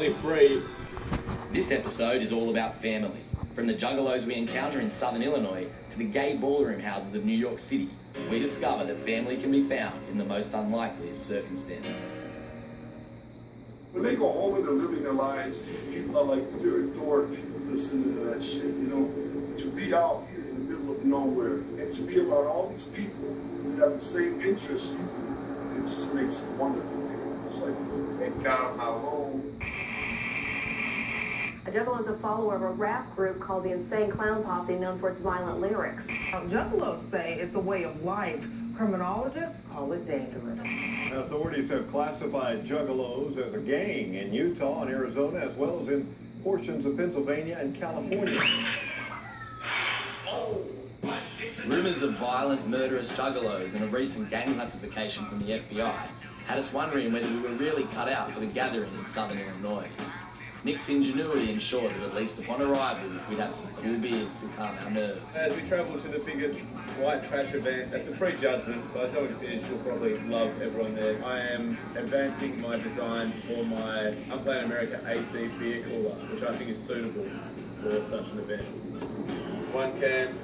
finally free. This episode is all about family. From the Juggalos we encounter in southern Illinois to the gay ballroom houses of New York City, we discover that family can be found in the most unlikely of circumstances. When they go home and they're living their lives, people are like, you're a dork listening to that shit, you know? To be out here in the middle of nowhere and to be around all these people that have the same interests, it just makes it wonderful. It's like, thank God I'm not alone. A juggalo is a follower of a rap group called the Insane Clown Posse, known for its violent lyrics. Juggalos say it's a way of life. Criminologists call it dangerous. Authorities have classified juggalos as a gang in Utah and Arizona, as well as in portions of Pennsylvania and California. Rumours of violent, murderous juggalos and a recent gang classification from the FBI had us wondering whether we were really cut out for the gathering in southern Illinois. Nick's ingenuity ensured that at least upon arrival, we'd have some cool beers to calm our nerves. As we travel to the biggest white trash event, that's a free judgment. By the time we finish, you'll probably love everyone there. I am advancing my design for my Unplanned America AC beer cooler, which I think is suitable for such an event. 1 can,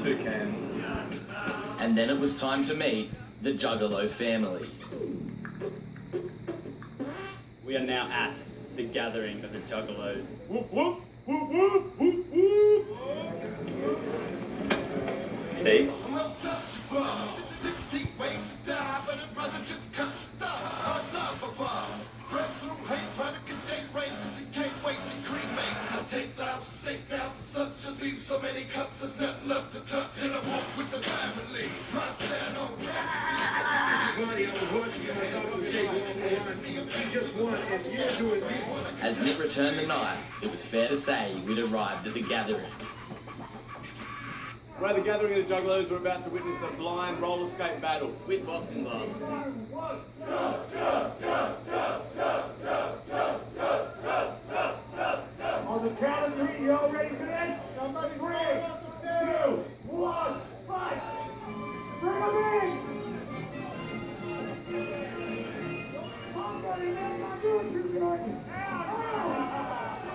2 cans. And then it was time to meet the Juggalo family. We are now at the gathering of the Juggalos. Whoop, whoop, whoop, whoop, whoop, whoop. See? As Nick returned the knife, it was fair to say we'd arrived at the gathering. We're at the gathering of the Juggalos. We're about to witness a blind roller skate battle with boxing gloves. On the count of 3, y'all ready for this? Somebody 3, 2, 1, fight! Bring them in! Somebody make my dude too good!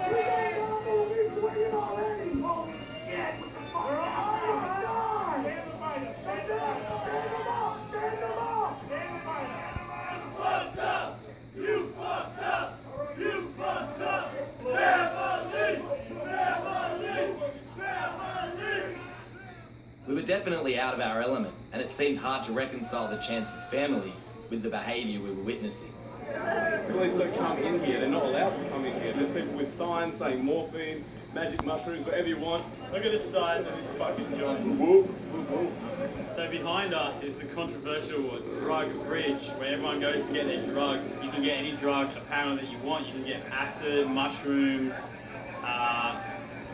We ain't gonna move this way already! Holy shit! Stand them up! Stand them up! Stand them up! Fucked up! You fucked up! You fucked up! Family! Family! Family! We were definitely out of our element, and it seemed hard to reconcile the chance of family with the behaviour we were witnessing. Police don't come in here. They're not allowed to come in here. There's people with signs saying morphine, magic mushrooms, whatever you want. Look at the size of this fucking joint. Whoop, whoop, whoop. So behind us is the controversial drug bridge where everyone goes to get their drugs. You can get any drug apparently that you want. You can get acid, mushrooms,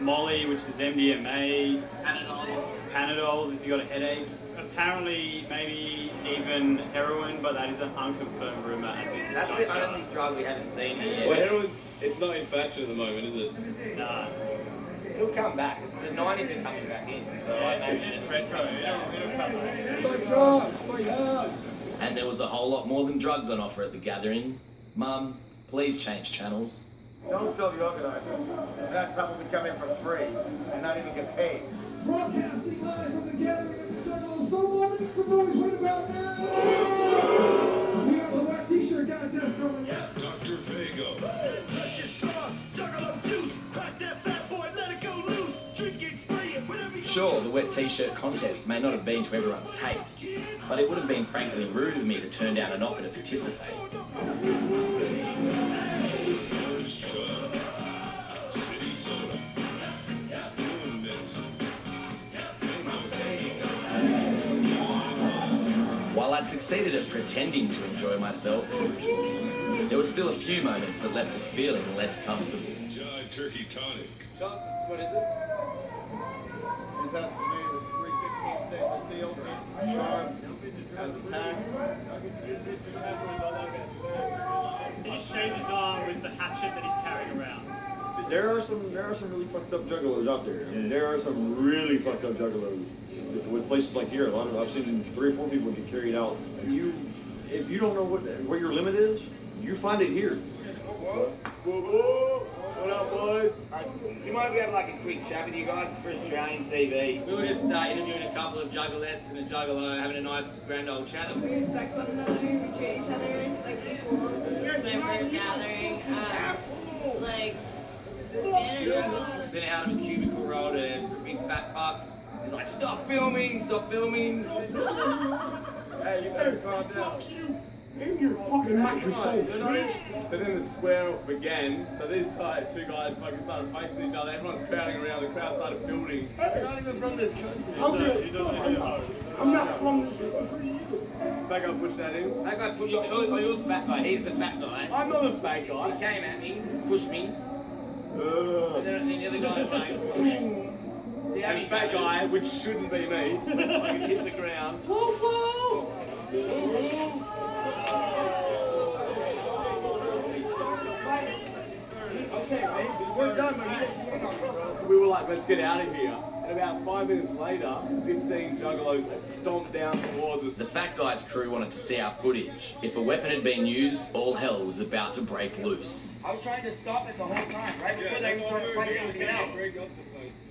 Molly, which is MDMA, Panadols if you got a headache. Apparently, maybe even heroin, but that is an unconfirmed rumour at this That's juncture. the only drug we haven't seen here. Well, heroin, it's not in fashion at the moment, is it? Nah. It'll come back. It's the 90s are coming back in, so I imagine It's retro. It'll come back. Fight drugs! Fight drugs! And there was a whole lot more than drugs on offer at the gathering. Mum, please change channels. Don't tell the organizers. That probably come in for free and not even get paid. Broadcasting live from the gathering of the Juggalos. Someone make some noise right about now! We have the wet t-shirt contest going. Dr. Fago. Sure, the wet t-shirt contest may not have been to everyone's taste, but it would have been frankly rude of me to turn down an offer to participate. While I'd succeeded at pretending to enjoy myself, there were still a few moments that left us feeling less comfortable. Jive Turkey Tonic. John, what is it? This has to be the 316 stainless steel. Sharp as a tack. He shaved his arm with the hatchet that he's carrying around. There are some really fucked up juggalos out there. I mean, there are some really fucked up juggalos with places like here. I've seen 3 or 4 people get carried out. If you don't know what your limit is, you find it here. What up, boys? You might be having like a quick chat with you guys for Australian TV. We were just interviewing a couple of juggalettes and a juggalo, having a nice grand old chat. We respect one another, we treat each other like equals. It's my first gathering. Like, dinner juggalo. Been out of a cubicle roll to a big fat fuck. He's like, stop filming, stop filming. Hey, you better calm down. In your fucking microphone. So then the square off began. So these two guys fucking started facing each other. Everyone's crowding around. The crowd started filming. You're not even from this country. I'm not from this country. That guy pushed that in. That guy, you're the fat guy. He's the fat guy. I'm not the fat guy. He came at me, pushed me. And then the other guy's like, and fat guy, which shouldn't be me, fucking hit the ground. Woo woo! Okay, mate, we're done, but you didn't swing on me, bro. We were like, let's get out of here. And about 5 minutes later, 15 juggalos stomped down towards us. The fat guy's crew wanted to see our footage. If a weapon had been used, all hell was about to break loose. I was trying to stop it the whole time, right before they started fighting with the canal.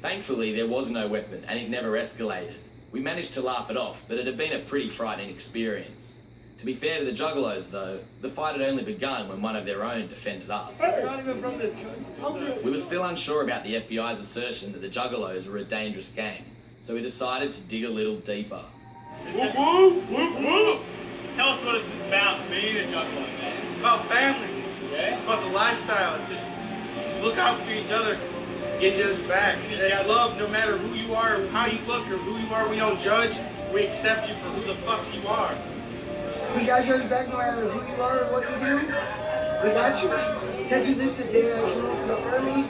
Thankfully, there was no weapon, and it never escalated. We managed to laugh it off, but it had been a pretty frightening experience. To be fair to the juggalos, though, the fight had only begun when one of their own defended us. You're not even from this country. We were still unsure about the FBI's assertion that the juggalos were a dangerous gang, so we decided to dig a little deeper. Whoop, whoop, whoop, whoop. Tell us what it's about being a juggalo, man. It's about family. Yeah? It's about the lifestyle. It's just look out for each other. Get each other's back. It's love no matter who you are, or how you look, or who you are. We don't judge. We accept you for who the fuck you are. We got yours back no matter who you are or what you do. We got you. Tell you this the day I came into the army.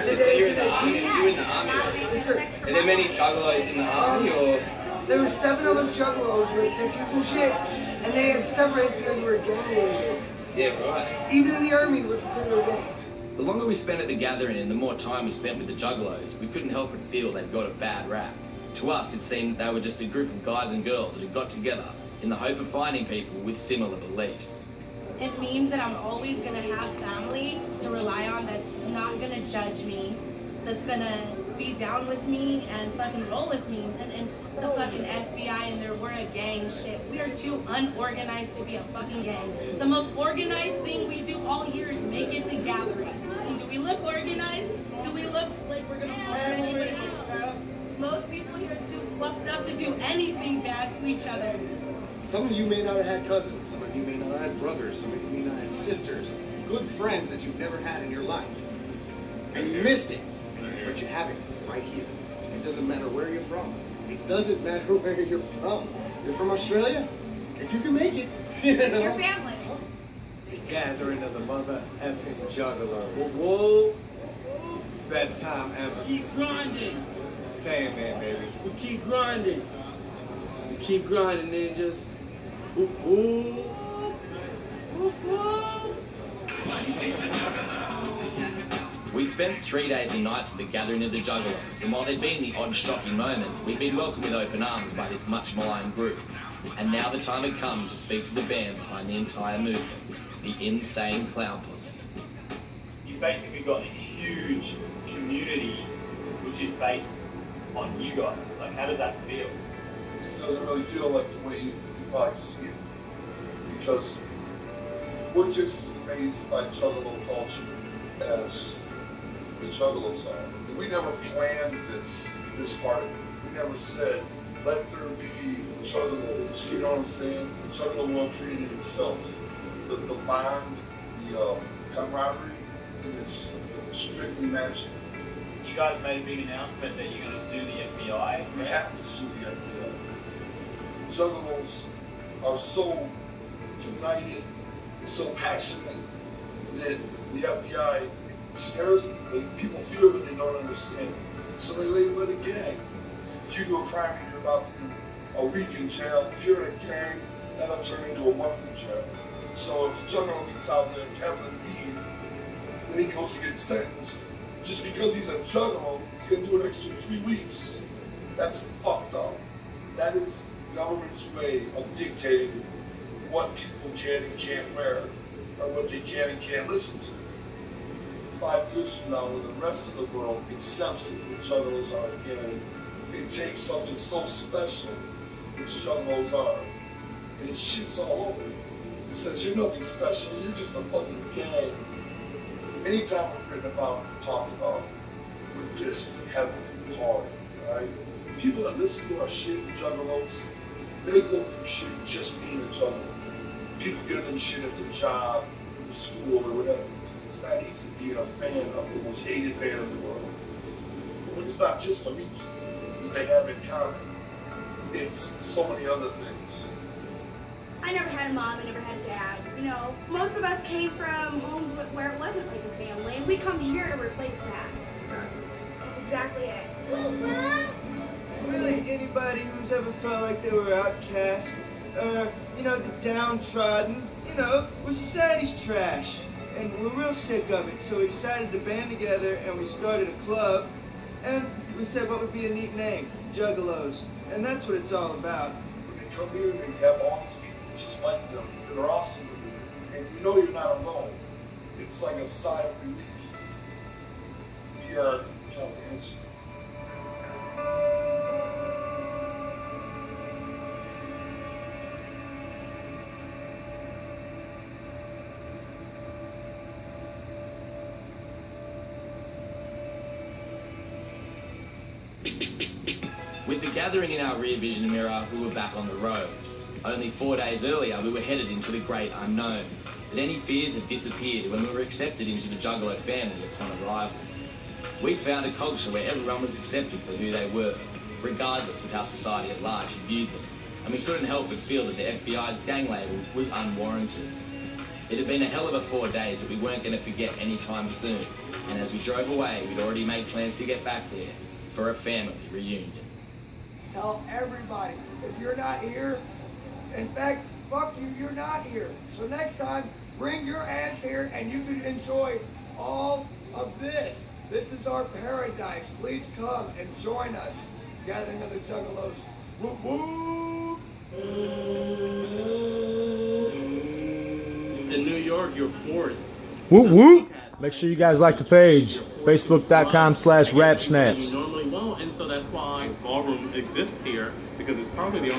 The day You're in the army? You're in the army? Yes, sir. Are there many juggalos in the army, or? There were 7 of us juggalos with tattoos and shit, and they had separated because we were gang related. Yeah, right. Even in the army, we're considered a gang. The longer we spent at the gathering and the more time we spent with the juggalos, we couldn't help but feel they'd got a bad rap. To us, it seemed they were just a group of guys and girls that had got together in the hope of finding people with similar beliefs. It means that I'm always gonna have family to rely on that's not gonna judge me, that's gonna be down with me and fucking roll with me. And the fucking FBI and their we're a gang shit. We are too unorganized to be a fucking gang. The most organized thing we do all year is make it to gathering. And do we look organized? Do we look like we're gonna harm anybody? Most people here are too fucked up to do anything bad to each other. Some of you may not have had cousins, some of you may not have had brothers, some of you may not have had sisters, good friends that you've never had in your life. And you missed it, but you have it right here. It doesn't matter where you're from. It doesn't matter where you're from. You're from Australia? If you can make it, you know. Your family. The gathering of the mother effing juggalos. Whoa. Best time ever. Keep grinding. Same man, baby. We keep grinding. We keep grinding, ninjas. Whoop, whoop. Whoop, whoop. We'd spent 3 days and nights at the gathering of the Juggalos, and while there'd been the odd shocking moment, we'd been welcomed with open arms by this much maligned group. And now the time had come to speak to the band behind the entire movement, the Insane Clown Posse. You've basically got this huge community which is based on you guys. Like, how does that feel? It doesn't really feel like the way you probably see it, because we're just as amazed by Juggalo culture as the Juggalos are. We never planned this part of it. We never said, let there be Juggalos, you know what I'm saying? The Juggalo world created itself. The bond, the camaraderie is strictly magic. You guys made a big announcement that you're going to sue the FBI. We have to sue the FBI. Juggalos are so united and so passionate that the FBI scares them. People fear what they don't understand. So they label it a gang. If you do a crime and you're about to do a week in jail, if you're in a gang, that'll turn into a month in jail. So if Juggalo gets out there peddling weed, then he goes to get sentenced. Just because he's a Juggalo, he's going to do an extra 3 weeks. That's fucked up. That is the government's way of dictating what people can and can't wear. or what they can and can't listen to. 5 years from now, when the rest of the world accepts it that juggalos are a gang, it takes something so special, which juggalos are, and it shits all over it. It says, you're nothing special, you're just a fucking gang. Anytime we're written about, talked about, we're dissed heavily, hard, right? People that listen to our shit, juggalos, they go through shit just being a juggalo. People give them shit at their job, their school, or whatever. It's not easy being a fan of the most hated band in the world. But it's not just the music that they have in common. It's so many other things. I never had a mom, I never had a dad. You know, most of us came from homes where it wasn't like a family, and we come here to replace that. That's exactly it. Really, anybody who's ever felt like they were outcast, or, you know, the downtrodden, you know, was society's trash. And we're real sick of it, so we decided to band together and we started a club, and we said what would be a neat name, Juggalos, and that's what it's all about. When they come here, they have all these people just like them that are awesome with you, and you know you're not alone. It's like a sigh of relief beyond comprehension. With the gathering in our rear vision mirror, we were back on the road. Only 4 days earlier, we were headed into the great unknown. But any fears had disappeared when we were accepted into the Juggalo family upon arrival. We found a culture where everyone was accepted for who they were, regardless of how society at large viewed them. And we couldn't help but feel that the FBI's gang label was unwarranted. It had been a hell of a 4 days that we weren't going to forget anytime soon. And as we drove away, we'd already made plans to get back there for a family reunion. Tell everybody, if you're not here, in fact, fuck you, you're not here. So next time, bring your ass here and you can enjoy all of this. This is our paradise. Please come and join us. Gathering of the Juggalos. Whoop whoop! In New York, you're forced. Whoop whoop! Make sure you guys like the page. Facebook.com/Rapsnaps. You normally won't, and so that's why ballroom exists here, because it's probably the only